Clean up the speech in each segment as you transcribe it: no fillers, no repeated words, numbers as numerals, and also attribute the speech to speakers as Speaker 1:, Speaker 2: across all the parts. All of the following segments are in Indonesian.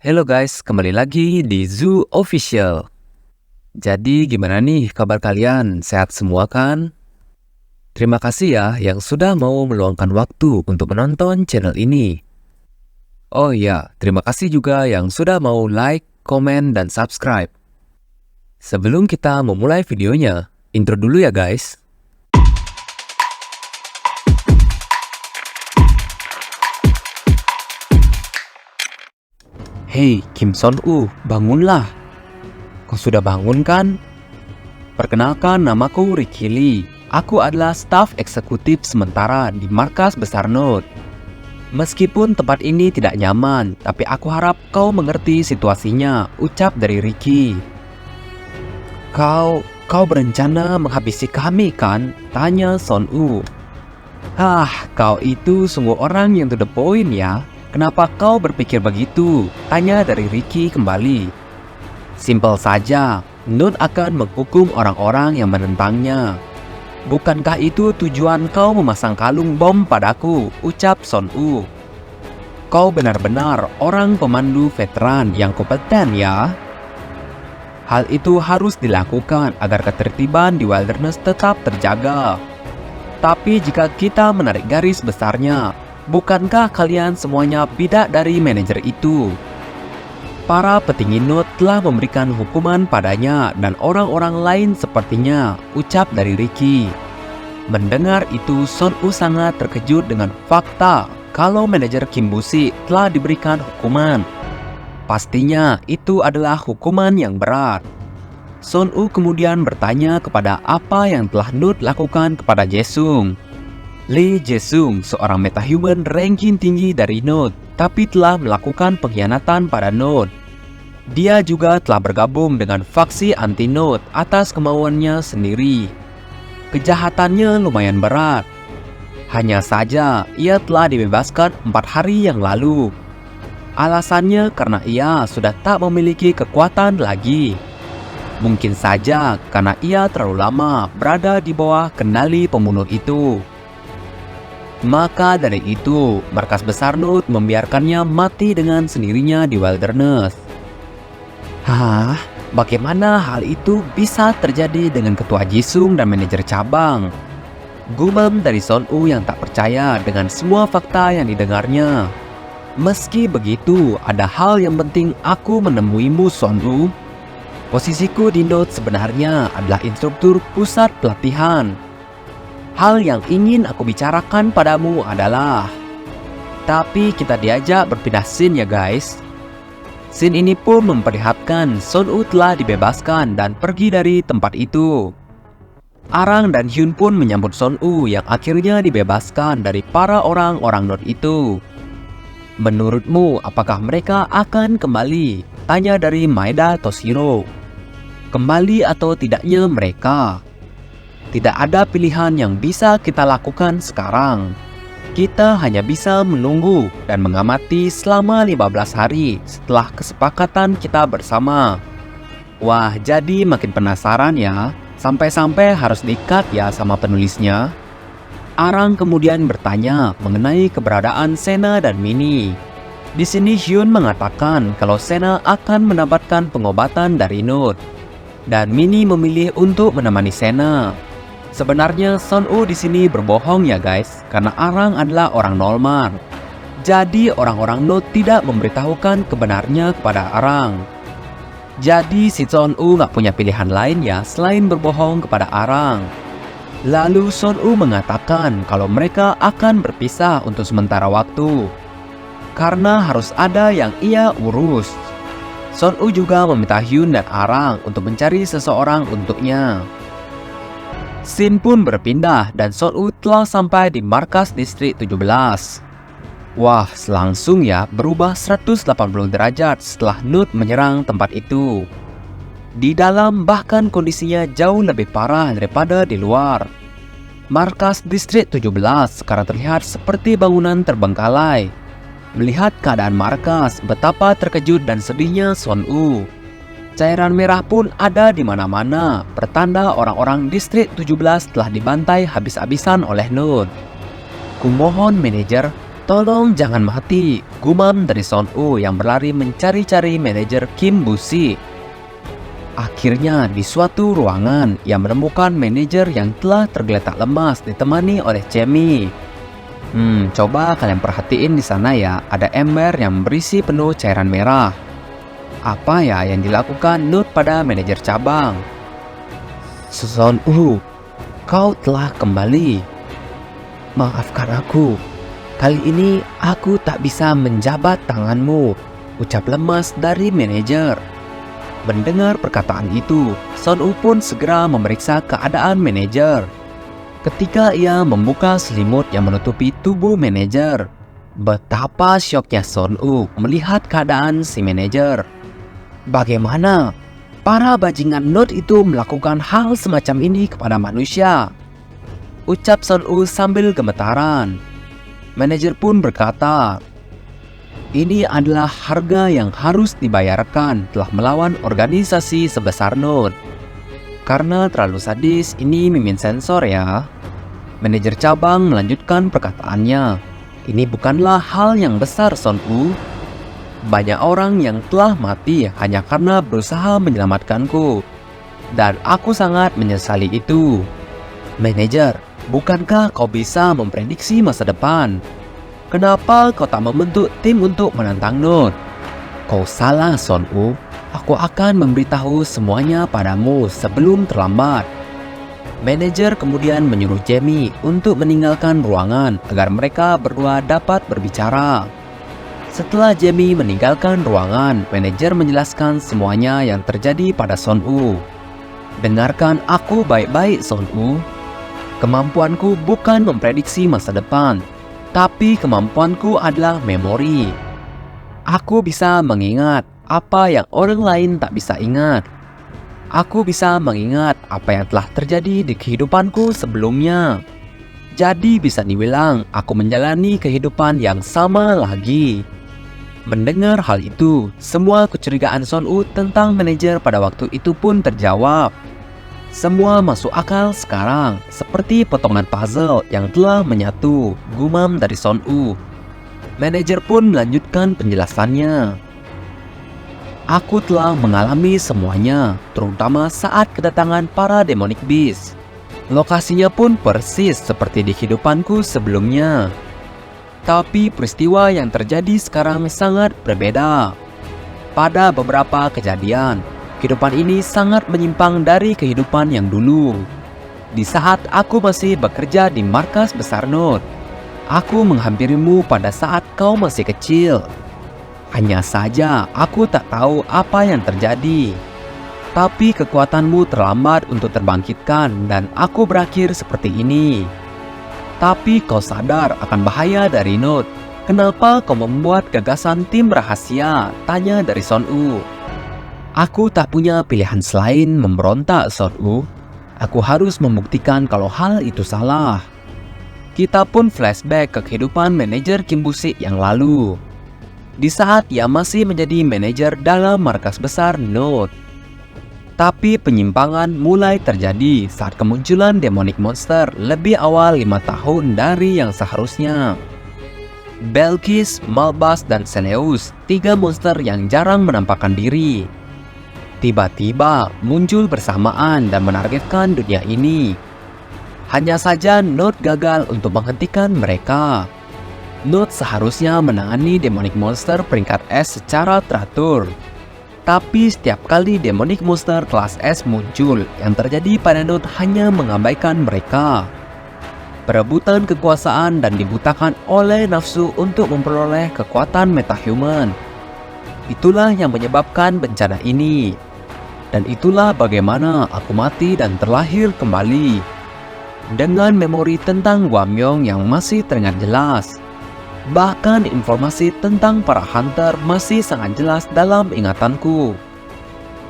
Speaker 1: Hello guys, kembali lagi di Zoo Official. Jadi gimana nih kabar kalian? Sehat semua kan? Terima kasih ya yang sudah mau meluangkan waktu untuk menonton channel ini. Oh iya, terima kasih juga yang sudah mau like, komen, dan subscribe. Sebelum kita memulai videonya, intro dulu ya guys. Hei, Kim Son-woo, bangunlah. Kau sudah bangun kan? Perkenalkan, namaku Ricky Lee. Aku adalah staf eksekutif sementara di markas besar Note. Meskipun tempat ini tidak nyaman, tapi aku harap kau mengerti situasinya, ucap dari Ricky. Kau berencana menghabisi kami kan? Tanya Son-woo. Kau itu sungguh orang yang to the point ya. Kenapa kau berpikir begitu? Tanya dari Ricky kembali. Simpel saja, Note akan menghukum orang-orang yang menentangnya. Bukankah itu tujuan kau memasang kalung bom padaku? Ucap Son-woo. Kau benar-benar orang pemandu veteran yang kompeten ya. Hal itu harus dilakukan agar ketertiban di Wilderness tetap terjaga. Tapi jika kita menarik garis besarnya, bukankah kalian semuanya bidak dari manajer itu? Para petinggi Note telah memberikan hukuman padanya dan orang-orang lain sepertinya, ucap dari Ricky. Mendengar itu, Son-woo sangat terkejut dengan fakta kalau manajer Kim Busi telah diberikan hukuman. Pastinya itu adalah hukuman yang berat. Son-woo kemudian bertanya kepada apa yang telah Note lakukan kepada Jae-sung. Lee Jae-sung, seorang metahuman ranking tinggi dari Note, tapi telah melakukan pengkhianatan pada Note. Dia juga telah bergabung dengan faksi anti-Note atas kemauannya sendiri. Kejahatannya lumayan berat. Hanya saja, ia telah dibebaskan 4 hari yang lalu. Alasannya karena ia sudah tak memiliki kekuatan lagi. Mungkin saja karena ia terlalu lama berada di bawah kendali pembunuh itu. Maka dari itu, markas besar Note membiarkannya mati dengan sendirinya di Wilderness. Bagaimana hal itu bisa terjadi dengan ketua Jisung dan manajer cabang? Gumam dari Son-woo yang tak percaya dengan semua fakta yang didengarnya. Meski begitu, ada hal yang penting aku menemuimu, Son-woo. Posisiku di Note sebenarnya adalah instruktur pusat pelatihan. Hal yang ingin aku bicarakan padamu adalah, tapi kita diajak berpindah scene ya guys. Scene ini pun memperlihatkan Son-woo telah dibebaskan dan pergi dari tempat itu. Arang dan Hyun pun menyambut Son-woo yang akhirnya dibebaskan dari para orang-orang Note itu. Menurutmu apakah mereka akan kembali? Tanya dari Maeda Toshiro. Kembali atau tidaknya mereka? Tidak ada pilihan yang bisa kita lakukan sekarang. Kita hanya bisa menunggu dan mengamati selama 15 hari setelah kesepakatan kita bersama. Wah, jadi makin penasaran ya. Sampai-sampai harus di-cut ya sama penulisnya. Arang kemudian bertanya mengenai keberadaan Sena dan Minnie. Di sini Hyun mengatakan kalau Sena akan mendapatkan pengobatan dari Note dan Minnie memilih untuk menemani Sena. Sebenarnya Son-woo di sini berbohong ya guys, karena Arang adalah orang normal. Jadi orang-orang Note tidak memberitahukan kebenarnya kepada Arang. Jadi si Son-woo gak punya pilihan lain ya selain berbohong kepada Arang. Lalu Son-woo mengatakan kalau mereka akan berpisah untuk sementara waktu, karena harus ada yang ia urus. Son-woo juga meminta Hyun dan Arang untuk mencari seseorang untuknya. Scene pun berpindah dan Son-woo telah sampai di markas distrik 17. Wah, langsung ya berubah 180 derajat setelah Note menyerang tempat itu. Di dalam bahkan kondisinya jauh lebih parah daripada di luar. Markas distrik 17 sekarang terlihat seperti bangunan terbengkalai. Melihat keadaan markas, betapa terkejut dan sedihnya Son-woo. Cairan merah pun ada di mana-mana, pertanda orang-orang distrik 17 telah dibantai habis-habisan oleh Note. Kumohon manajer, Tolong jangan mati, gumam dari Son U yang berlari mencari-cari manajer Kim Busi. Akhirnya di suatu ruangan, ia menemukan manajer yang telah tergeletak lemas ditemani oleh Jamie. Coba kalian perhatiin di sana ya, ada ember yang berisi penuh cairan merah. Apa ya yang dilakukan Note pada manajer cabang? Son U, kau telah kembali. Maafkan aku. Kali ini aku tak bisa menjabat tanganmu, ucap lemas dari manajer. Mendengar perkataan itu, Son U pun segera memeriksa keadaan manajer. Ketika ia membuka selimut yang menutupi tubuh manajer, betapa syoknya Son U melihat keadaan si manajer. Bagaimana para bajingan Note itu melakukan hal semacam ini kepada manusia? Ucap Son U sambil gemetaran. Manajer pun berkata, ini adalah harga yang harus dibayarkan telah melawan organisasi sebesar Note. Karena terlalu sadis, ini mimin sensor ya. Manajer cabang melanjutkan perkataannya. Ini bukanlah hal yang besar, Son U. Banyak orang yang telah mati hanya karena berusaha menyelamatkanku. Dan aku sangat menyesali itu. Manajer, bukankah kau bisa memprediksi masa depan? Kenapa kau tak membentuk tim untuk menantang Note? Kau salah, Son U. Aku akan memberitahu semuanya padamu sebelum terlambat. Manajer kemudian menyuruh Jamie untuk meninggalkan ruangan agar mereka berdua dapat berbicara. Setelah Jamie meninggalkan ruangan, manajer menjelaskan semuanya yang terjadi pada Son U. Dengarkan aku baik-baik, Son U. Kemampuanku bukan memprediksi masa depan, tapi kemampuanku adalah memori. Aku bisa mengingat apa yang orang lain tak bisa ingat. Aku bisa mengingat apa yang telah terjadi di kehidupanku sebelumnya. Jadi bisa dibilang aku menjalani kehidupan yang sama lagi. Mendengar hal itu, semua kecurigaan Son U tentang manajer pada waktu itu pun terjawab. Semua masuk akal sekarang, seperti potongan puzzle yang telah menyatu, gumam dari Son U. Manajer pun melanjutkan penjelasannya. Aku telah mengalami semuanya, terutama saat kedatangan para demonic beast. Lokasinya pun persis seperti di kehidupanku sebelumnya. Tapi peristiwa yang terjadi sekarang sangat berbeda. Pada beberapa kejadian, kehidupan ini sangat menyimpang dari kehidupan yang dulu. Di saat aku masih bekerja di markas besar Note, aku menghampirimu pada saat kau masih kecil. Hanya saja aku tak tahu apa yang terjadi. Tapi kekuatanmu terlambat untuk terbangkitkan dan aku berakhir seperti ini. Tapi kau sadar akan bahaya dari Note. Kenapa kau membuat gagasan tim rahasia? Tanya dari Son U. Aku tak punya pilihan selain memberontak, Son U. Aku harus membuktikan kalau hal itu salah. Kita pun flashback ke kehidupan manajer Kim Busi yang lalu. Di saat ia masih menjadi manajer dalam markas besar Note. Tapi penyimpangan mulai terjadi saat kemunculan demonic monster lebih awal 5 tahun dari yang seharusnya. Belkis, Malbas, dan Seleus, 3 monster yang jarang menampakkan diri, tiba-tiba muncul bersamaan dan menargetkan dunia ini. Hanya saja Note gagal untuk menghentikan mereka. Note seharusnya menangani demonic monster peringkat S secara teratur. Tapi setiap kali demonic monster kelas S muncul, yang terjadi pada Note hanya mengabaikan mereka. Perebutan kekuasaan dan dibutakan oleh nafsu untuk memperoleh kekuatan metahuman. Itulah yang menyebabkan bencana ini. Dan itulah bagaimana aku mati dan terlahir kembali. Dengan memori tentang Gwamyong yang masih teringat jelas. Bahkan informasi tentang para hunter masih sangat jelas dalam ingatanku.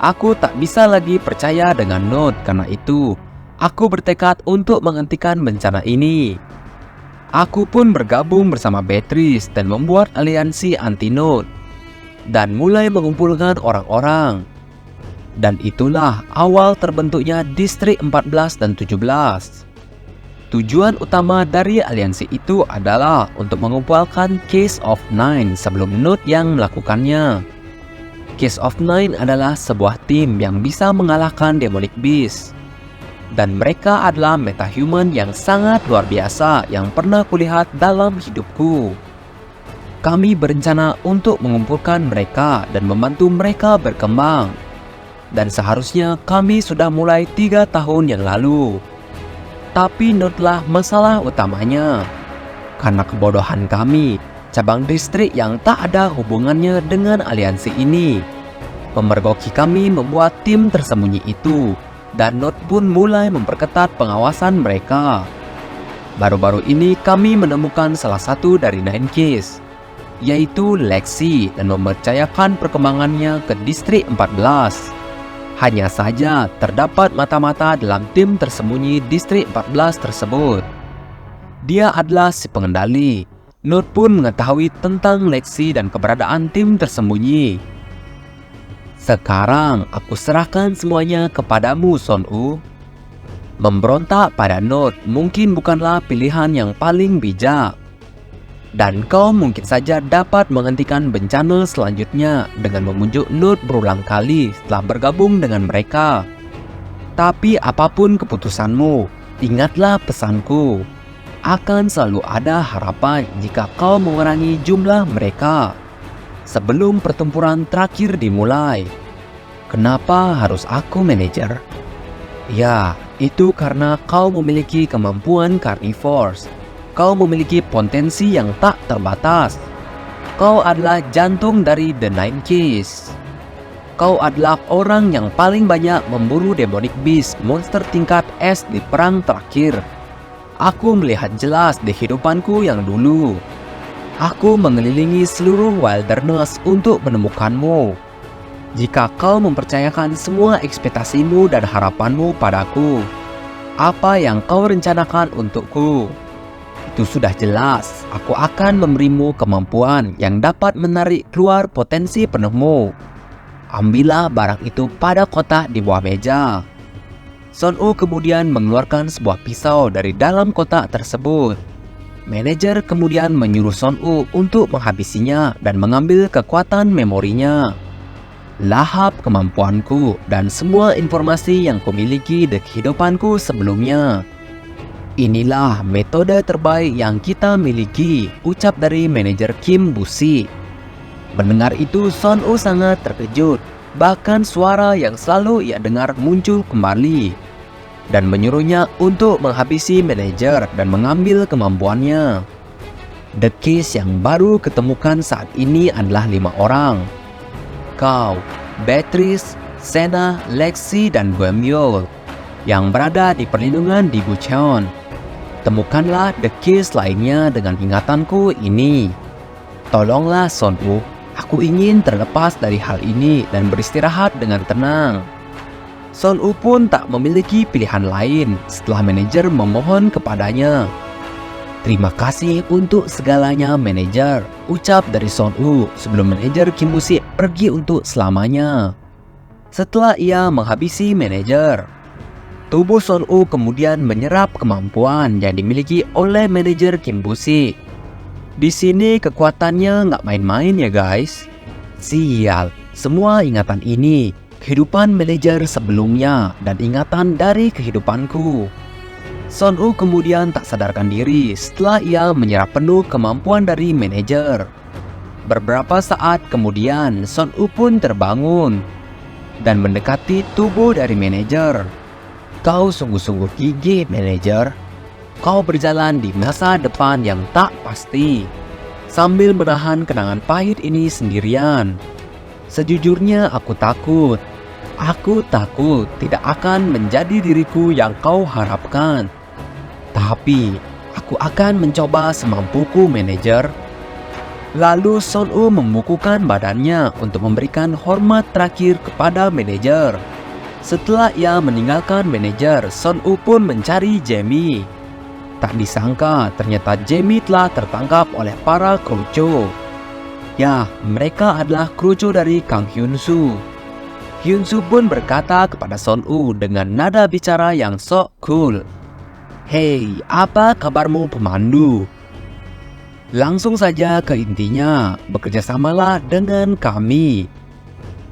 Speaker 1: Aku tak bisa lagi percaya dengan Note, karena itu aku bertekad untuk menghentikan bencana ini. Aku pun bergabung bersama Beatrice dan membuat aliansi anti-Note dan mulai mengumpulkan orang-orang. Dan itulah awal terbentuknya Distrik 14 dan 17. Tujuan utama dari aliansi itu adalah untuk mengumpulkan Case of Nine sebelum Node yang melakukannya. Case of Nine adalah sebuah tim yang bisa mengalahkan Demonic Beast. Dan mereka adalah metahuman yang sangat luar biasa yang pernah kulihat dalam hidupku. Kami berencana untuk mengumpulkan mereka dan membantu mereka berkembang. Dan seharusnya kami sudah mulai 3 tahun yang lalu. Tapi Node-lah masalah utamanya. Karena kebodohan kami, cabang distrik yang tak ada hubungannya dengan aliansi ini memergoki kami membuat tim tersembunyi itu, dan Node pun mulai memperketat pengawasan mereka. Baru-baru ini kami menemukan salah satu dari Nine Keys, yaitu Lexi, dan mempercayakan perkembangannya ke distrik 14. Hanya saja terdapat mata-mata dalam tim tersembunyi distrik 14 tersebut. Dia adalah si pengendali. Node pun mengetahui tentang Lexi dan keberadaan tim tersembunyi. Sekarang aku serahkan semuanya kepadamu, Son-U. Memberontak pada Node mungkin bukanlah pilihan yang paling bijak. Dan kau mungkin saja dapat menghentikan bencana selanjutnya dengan memujuk Node berulang kali setelah bergabung dengan mereka. Tapi apapun keputusanmu, ingatlah pesanku. Akan selalu ada harapan jika kau mengurangi jumlah mereka sebelum pertempuran terakhir dimulai. Kenapa harus aku manajer? Ya, itu karena kau memiliki kemampuan Carnivores. Kau memiliki potensi yang tak terbatas. Kau adalah jantung dari The Nine Keys. Kau adalah orang yang paling banyak memburu Demonic Beast, monster tingkat S di perang terakhir. Aku melihat jelas di hidupanku yang dulu. Aku mengelilingi seluruh wilderness untuk menemukanmu. Jika kau mempercayakan semua ekspektasimu dan harapanmu padaku, apa yang kau rencanakan untukku? Itu sudah jelas, aku akan memberimu kemampuan yang dapat menarik keluar potensi penuhmu. Ambillah barang itu pada kotak di bawah meja. Son-U kemudian mengeluarkan sebuah pisau dari dalam kotak tersebut. Manajer kemudian menyuruh Son-U untuk menghabisinya dan mengambil kekuatan memorinya. Lahap kemampuanku dan semua informasi yang kumiliki di kehidupanku sebelumnya. Inilah metode terbaik yang kita miliki, ucap dari manajer Kim Busi. Mendengar itu, Son-U sangat terkejut. Bahkan suara yang selalu ia dengar muncul kembali dan menyuruhnya untuk menghabisi manajer dan mengambil kemampuannya. The Keys yang baru ketemukan saat ini adalah 5 orang. Kau, Beatrice, Senna, Lexi, dan Guemiel yang berada di perlindungan di Bucheon. Temukanlah The Keys lainnya dengan ingatanku ini. Tolonglah Son-U, aku ingin terlepas dari hal ini dan beristirahat dengan tenang. Son-U pun tak memiliki pilihan lain setelah manajer memohon kepadanya. Terima kasih untuk segalanya manajer, ucap dari Son-U sebelum manajer Kim Busi pergi untuk selamanya. Setelah ia menghabisi manajer, tubuh Son-U kemudian menyerap kemampuan yang dimiliki oleh manajer Kim Busi. Di sini kekuatannya nggak main-main ya guys. Sial, semua ingatan ini, kehidupan manajer sebelumnya dan ingatan dari kehidupanku. Son-U kemudian tak sadarkan diri setelah ia menyerap penuh kemampuan dari manajer. Beberapa saat kemudian Son-U pun terbangun dan mendekati tubuh dari manajer. Kau sungguh-sungguh gigih, manajer. Kau berjalan di masa depan yang tak pasti, sambil menahan kenangan pahit ini sendirian. Sejujurnya aku takut. Aku takut tidak akan menjadi diriku yang kau harapkan. Tapi, aku akan mencoba semampuku, manajer. Lalu Son-U membukukan badannya untuk memberikan hormat terakhir kepada manajer. Setelah ia meninggalkan manajer, Son-U pun mencari Jamie. Tak disangka ternyata Jamie telah tertangkap oleh para Kruco. Ya, mereka adalah Kruco dari Kang Hyun-soo. Hyun-soo pun berkata kepada Son-U dengan nada bicara yang sok cool. Hei, apa kabarmu pemandu? Langsung saja ke intinya, bekerjasamalah dengan kami.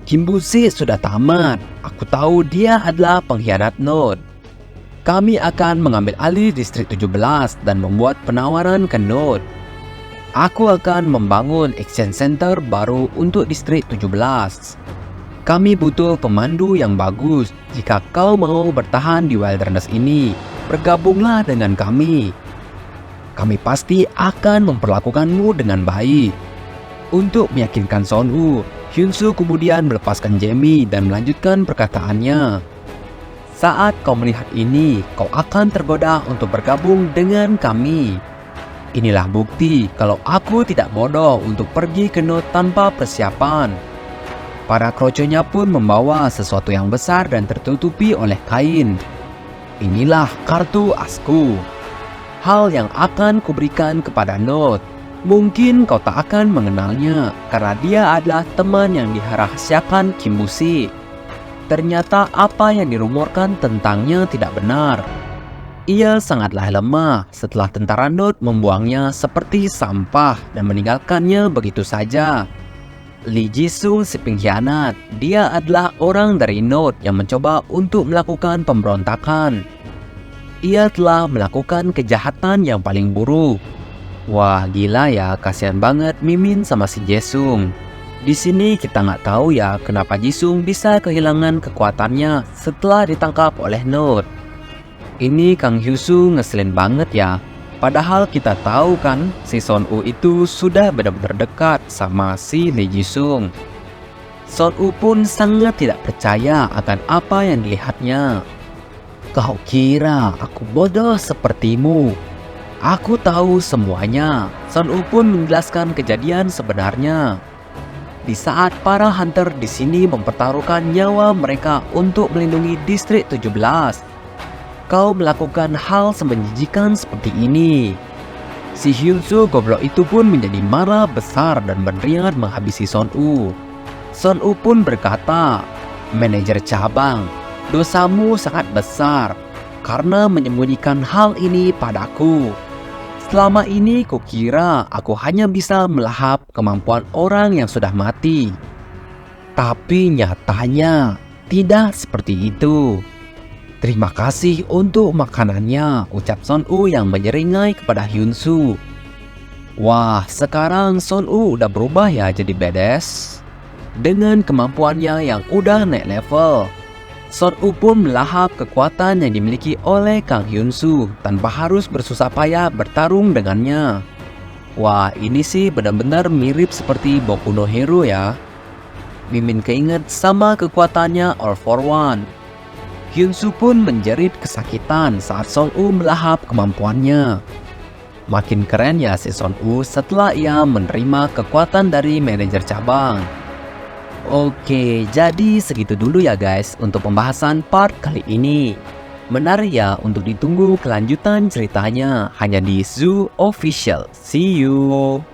Speaker 1: Kimbusi sudah tamat, aku tahu dia adalah pengkhianat Node. Kami akan mengambil alih distrik 17 dan membuat penawaran ke Node. Aku akan membangun exchange center baru untuk distrik 17. Kami butuh pemandu yang bagus. Jika kau mau bertahan di wilderness ini, bergabunglah dengan kami. Kami pasti akan memperlakukanmu dengan baik. Untuk meyakinkan Son Woo, Hyunsu kemudian melepaskan Jamie dan melanjutkan perkataannya. Saat kau melihat ini, kau akan tergoda untuk bergabung dengan kami. Inilah bukti kalau aku tidak bodoh untuk pergi ke Node tanpa persiapan. Para kroconya pun membawa sesuatu yang besar dan tertutupi oleh kain. Inilah kartu asku. Hal yang akan kuberikan kepada Node. Mungkin kau tak akan mengenalnya karena dia adalah teman yang dirahasiakan Kimbusi. Ternyata apa yang dirumorkan tentangnya tidak benar. Ia sangatlah lemah setelah tentara Node membuangnya seperti sampah dan meninggalkannya begitu saja. Lee Jisung si pengkhianat, dia adalah orang dari Node yang mencoba untuk melakukan pemberontakan. Ia telah melakukan kejahatan yang paling buruk. Wah gila ya, kasihan banget Mimin sama si Jisung. Di sini kita nggak tahu ya kenapa Jisung bisa kehilangan kekuatannya setelah ditangkap oleh Node. Ini Kang Hyusu ngeselin banget ya. Padahal kita tahu kan si Son Woo itu sudah benar-benar dekat sama si Lee Jisung. Son Woo pun sangat tidak percaya akan apa yang dilihatnya. Kau kira aku bodoh sepertimu? Aku tahu semuanya. Son Woo pun menjelaskan kejadian sebenarnya. Di saat para hunter di sini mempertaruhkan nyawa mereka untuk melindungi distrik 17, kau melakukan hal menjijikan seperti ini. Si Hyunsu goblok itu pun menjadi marah besar dan berniat menghabisi Son Woo. Son Woo pun berkata, "Manajer cabang, dosamu sangat besar karena menyembunyikan hal ini padaku. Selama ini kukira aku hanya bisa melahap kemampuan orang yang sudah mati. Tapi nyatanya tidak seperti itu. Terima kasih untuk makanannya," ucap Son Woo yang menyeringai kepada Hyunsu. Wah, sekarang Son Woo udah berubah ya jadi badass. Dengan kemampuannya yang udah naik level, Son Woo pun melahap kekuatan yang dimiliki oleh Kang Hyunsu tanpa harus bersusah payah bertarung dengannya. Wah, ini sih benar-benar mirip seperti Boku no Hero ya. Mimin keinget sama kekuatannya All for One. Hyunsu pun menjerit kesakitan saat Son Woo melahap kemampuannya. Makin keren ya si Son Woo setelah ia menerima kekuatan dari manajer cabang. Oke, jadi segitu dulu ya guys untuk pembahasan part kali ini. Menarik ya untuk ditunggu kelanjutan ceritanya hanya di Zoo Official. See you!